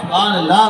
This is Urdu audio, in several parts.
سبحان اللہ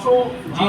جی جی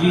جی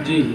جی جی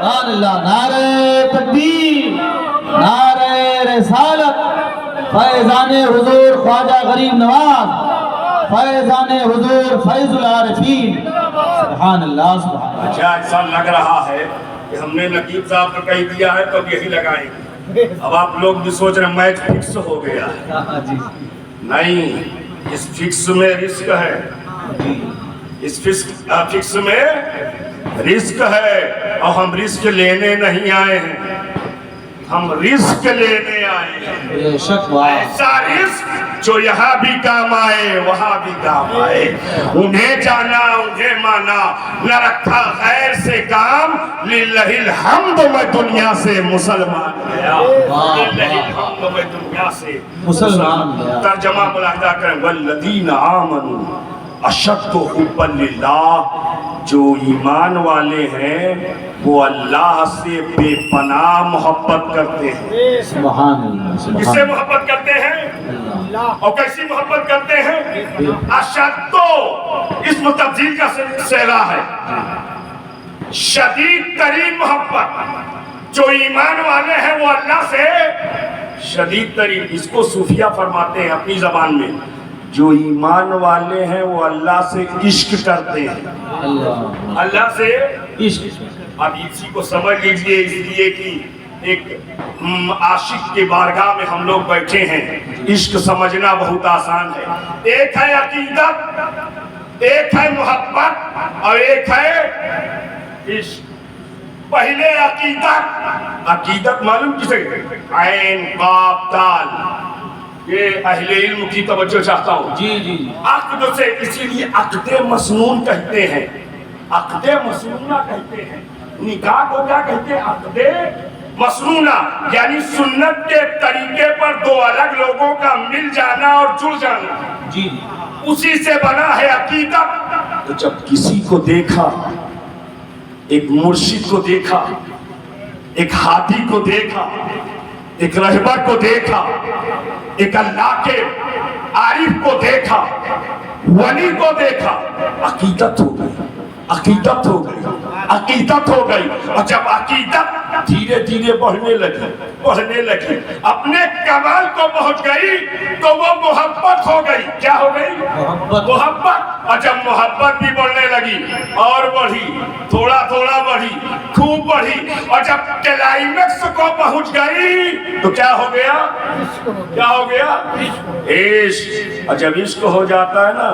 سبحان اللہ. نعرہ تکبیر، نعرہ رسالت، فیضان حضور خواجہ غریب نواز، فیضان حضور فیض العارفین. سبحان اللہ سبحان اللہ. اچھا، ایسا لگ رہا ہے کہ ہم نے نقیب صاحب کو کہہ دیا ہے تو اب یہی لگائیں گے. اب آپ لوگ بھی سوچ رہے ہیں میچ فکس ہو گیا ہے. جی نہیں، اس فکس میں رسک ہے، اس فکس میں رسک ہے. اور ہم رسک لینے نہیں آئے ہیں، ہم رسک لینے آئے ہیں. بے شک واہ. ایسا رزق جو یہاں بھی کام آئے وہاں بھی کام آئے. انہیں جانا انہیں مانا، نہ رکھا غیر سے کام. للہ الحمد میں دنیا سے مسلمان گیا، للہ الحمد میں دنیا سے مسلمان گیا. ترجمہ ملاحظہ کریں. والذین آمنوا اشد حبا للہ، جو ایمان والے ہیں وہ اللہ سے بے پناہ محبت کرتے ہیں. سبحان اللہ کس سبحان سے اللہ. محبت کرتے ہیں اور کیسی محبت کرتے ہیں؟ اشد اسم تبدیل کا صیغہ ہے. شدید ترین محبت جو ایمان والے ہیں وہ اللہ سے شدید ترین. اس کو صوفیہ فرماتے ہیں اپنی زبان میں، جو ایمان والے ہیں وہ اللہ سے عشق کرتے ہیں، اللہ اللہ سے. عشق. اب اسی کو سمجھ لیجئے، اس لیے کہ ایک عاشق کی بارگاہ میں ہم لوگ بیٹھے ہیں. عشق سمجھنا بہت آسان ہے. ایک ہے عقیدت، ایک ہے محبت اور ایک ہے عشق. پہلے عقیدت. عقیدت معلوم کسے؟ عین قاف دال. یہ اہل علم کی توجہ چاہتا ہوں. جی جی عقد سے، اسی لیے عقد مسنون کہتے ہیں، عقد مسنونہ کہتے ہیں. نکاح کو کیا کہتے ہیں؟ عقد مسنونہ، یعنی سنت کے طریقے پر دو الگ لوگوں کا مل جانا اور جڑ جانا، جی جی اسی سے بنا ہے عقیدت. تو جب کسی کو دیکھا، ایک مرشد کو دیکھا، ایک ہادی کو دیکھا، ایک رہبر کو دیکھا، ایک اللہ کے عارف کو دیکھا، ولی کو دیکھا، عقیدت ہو گئی، عقیدت ہو گئی، عقیدت ہو گئی. اور جب عقیدت دھیرے دھیرے بڑھنے لگی، اپنے کمال کو پہنچ گئی تو وہ محبت ہو گئی. کیا ہو گئی؟ محبت. اور جب محبت بھی بڑھنے لگی اور بڑھی، تھوڑا تھوڑا بڑھی، خوب بڑھی، اور جب کلائمیکس کو پہنچ گئی تو کیا ہو گیا؟ کیا ہو گیا؟ عشق. اور جب عشق ہو جاتا ہے نا،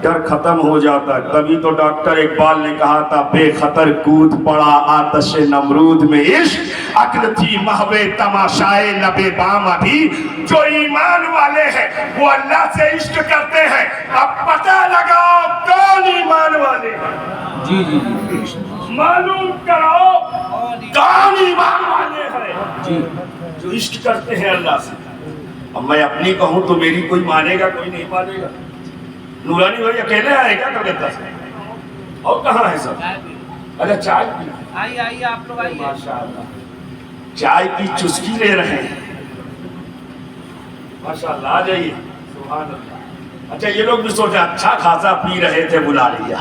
ڈر ختم ہو جاتا ہے. تبھی تو ڈاکٹر اقبال نے کہا تھا، بے خطر کود پڑا آتش نمرود میں عشق، عقل تھی محو تماشائے لبے بام ابھی. جو ایمان والے ہیں وہ اللہ سے عشق کرتے ہیں. اب پتہ لگاؤ کون ایمان والے ہیں. جی جی معلوم کرو کون ایمان والے ہیں جو عشق کرتے ہیں اللہ سے. اب میں اپنی کہوں تو میری کوئی مانے گا کوئی نہیں مانے گا. نورانی بھائی اکیلے آئے کیا کلکتہ سے اور کہاں ہے سب؟ اچھا چائے پی آئیے آپ لوگ آئیے. ماشاءاللہ چائے کی چسکی لے رہے ہیں. ماشاءاللہ آ جائیے. سبحان اللہ. اچھا یہ لوگ بھی سوچا اچھا خاصا پی رہے تھے بلا لیا.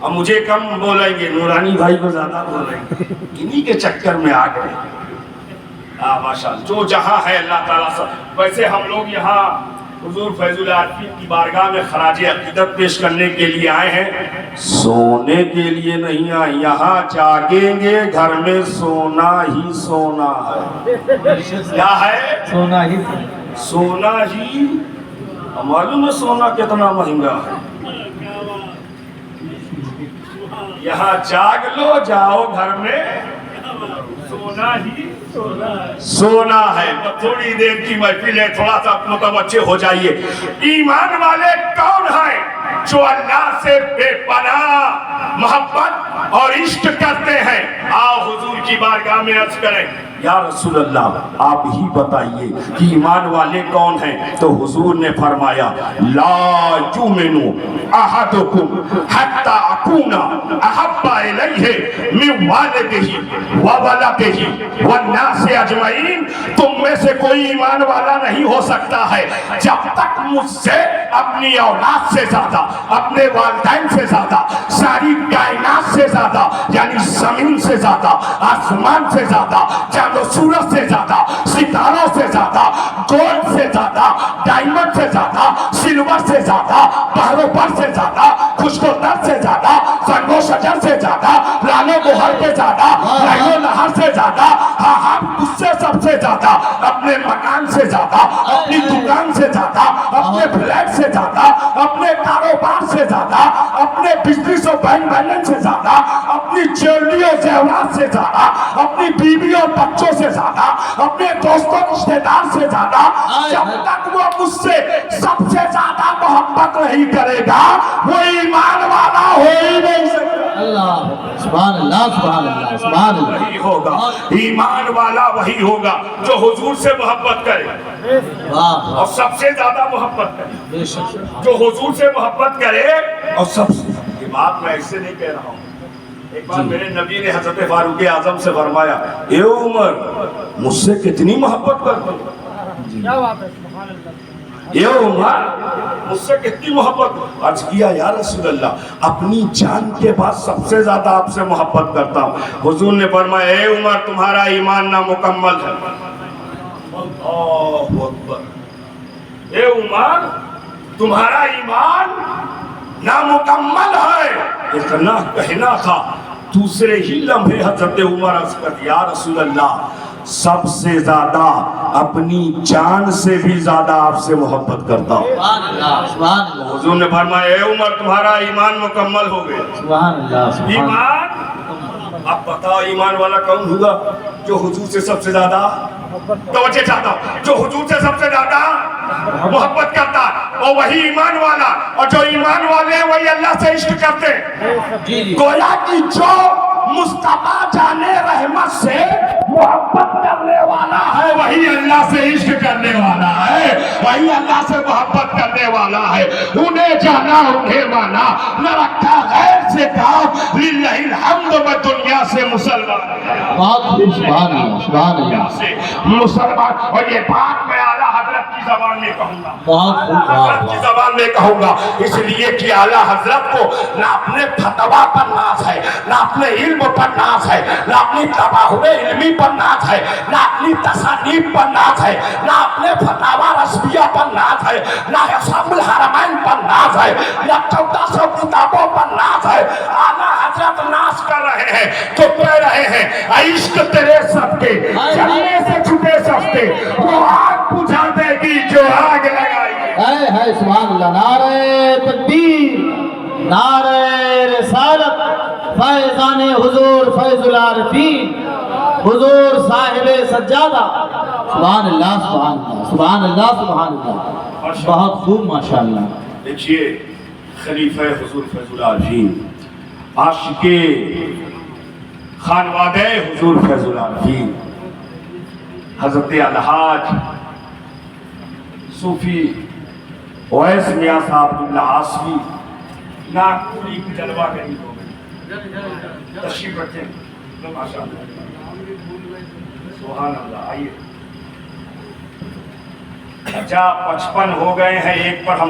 اب مجھے کم بولیں گے نورانی بھائی کو زیادہ بولیں گے. انہی کے چکر میں آ گئے. ماشاءاللہ جو جہاں ہے اللہ تعالیٰ سب. ویسے ہم لوگ یہاں حضور فیض العارفین کی بارگاہ میں خراج عقیدت پیش کرنے کے لیے آئے ہیں. سونے کے لیے نہیں آئے. یہاں جاگیں گے گھر میں سونا ہی سونا ہے. کیا ہے؟ سونا ہی سونا ہی. معلوم ہے سونا کتنا مہنگا ہے. یہاں جاگ لو جاؤ گھر میں سونا ہی سونا ہے. تھوڑی دیر کی محفل ہے تھوڑا سا متوجہ ہو جائیے. ایمان والے کون ہیں جو اللہ سے بے پناہ محبت اور عشق کرتے ہیں؟ آؤ حضور کی بارگاہ میں عرض کریں یا رسول اللہ آپ ہی بتائیے کہ ایمان والے کون ہیں؟ تو حضور نے فرمایا لا یؤمن احدکم حتی اکون احب الیہ من والدہ وولدہ والناس اجمعین. تم میں سے کوئی ایمان والا نہیں ہو سکتا ہے جب تک مجھ سے اپنی اولاد سے زیادہ اپنے والدین سے زیادہ ساری کائنات سے زیادہ یعنی زمین سے زیادہ آسمان سے زیادہ چاند و سورج سے زیادہ ستاروں سے زیادہ گولڈ سے زیادہ ڈائمنڈ سے زیادہ سلور سے زیادہ بحر و بر سے زیادہ خشک و تر سے زیادہ سنگ و شجر سے زیادہ لال و گوہر سے زیادہ لہر و لہر سے زیادہ اس سے سب سے زیادہ اپنے مکان سے زیادہ اپنی دکان سے زیادہ اپنے فلیٹ سے زیادہ اپنے کاروبار سے زیادہ اپنے بزنس و بینک بیلنس سے زیادہ اپنی جیولری و زیورات سے زیادہ اپنی بیوی اور بچوں سے زیادہ اپنے دوستوں رشتے دار سے زیادہ جب تک وہ مجھ سے سب سے زیادہ محبت نہیں کرے گا وہ ایمان والا ہو ہی نہیں سکتا. اللہ سبحان اللہ سبحان اللہ سبحان اللہ. وہی ہوگا ایمان والا وہی ہوگا جو حضور سے محبت کرے اور سب سے زیادہ محبت کرے. جو حضور سے محبت کرے اور سب سے. یہ بات میں ایسے نہیں کہہ رہا ہوں. ایک بار میرے نبی نے حضرت فاروق اعظم سے فرمایا اے عمر مجھ سے کتنی محبت کرتے ہو؟ کیا بات ہے سبحان اللہ. اے عمر مجھ سے کتنی محبت. عرض کیا یا رسول اللہ اپنی جان کے بعد سب سے زیادہ آپ سے محبت کرتا ہوں. حضور نے فرمایا اے عمر تمہارا ایمان نامکمل ہے. اللہ اکبر. اے عمر تمہارا ایمان نامکمل ہے. اتنا کہنا تھا دوسرے ہی لمحے حضرت عمر عرض کر یا رسول اللہ سب سے زیادہ اپنی جان سے بھی زیادہ آپ سے محبت کرتا ہوں. سبحان اللہ سبحان اللہ. حضور نے فرمایا اے عمر تمہارا ایمان مکمل ہو گیا. سبحان اللہ سبحان اللہ. ایمان اب بتاؤ ایمان والا کون ہوگا جو حضور سے سب سے زیادہ توجہ چاہتا ہوں جو حضور سے سب سے زیادہ محبت کرتا اور وہی ایمان والا. اور جو ایمان والے ہیں وہی اللہ سے عشق کرتے ہیں. گویا کہ جو مصطفیٰ جانے رحمت سے محبت کرنے والا ہے وہی اللہ سے عشق کرنے والا ہے وہی اللہ سے محبت کرنے والا ہے. انہیں جانا انہیں مانا نہ رکھا غیر سے کام للہ الحمد میں دنیا سے مسلمان سبحان اللہ سبحان اللہ. سے مسلمان. اور یہ بات میں اعلیٰ حضرت کی زبان میں کہوں گا حضرت کی زبان میں کہوں گا اس لیے کہ اعلیٰ حضرت کو نہ اپنے فتوا پر ناز ہے نہ اپنے علم پر ناز ہے نہ اپنی تباہر علمی پر ناز ہے نہ اپنی تصانیف پر ناز ہے نہ اپنے فتاوا رسمیہ پر ناز ہے نہ حساب الحرمین پر ناز ہے نہ 1400 کتابوں پر ناز ہے. اعلیٰ حضرت ناز کر رہے ہیں تو کہہ رہے ہیں عشق تیرے سب کے جلنے سے چھٹے سستے وہ آگ بجھا دے گی جو آگ لگائی. ہے سبحان اللہ. نعرہ تکبیر نعرہ رسالت فیضان حضور فیض العارفین حضور صاحب سجادہ. سبحان اللہ سبحان اللہ سبحان اللہ سبحان اللہ. بہت خوب ماشاءاللہ. دیکھیے خلیفہ حضور فیض العارفین عاشقے خانوادہ حضور فیض العارفین حضرت الحاج صوفی اویس میاں صاحب قبلہ عاصمی ناگپوری کی جلوہ گری ہو گئی. تشریف رکھیں ماشاءاللہ. سبحان اللہ. آئیے. 55 ہو گئے ہیں، ایک پر ہم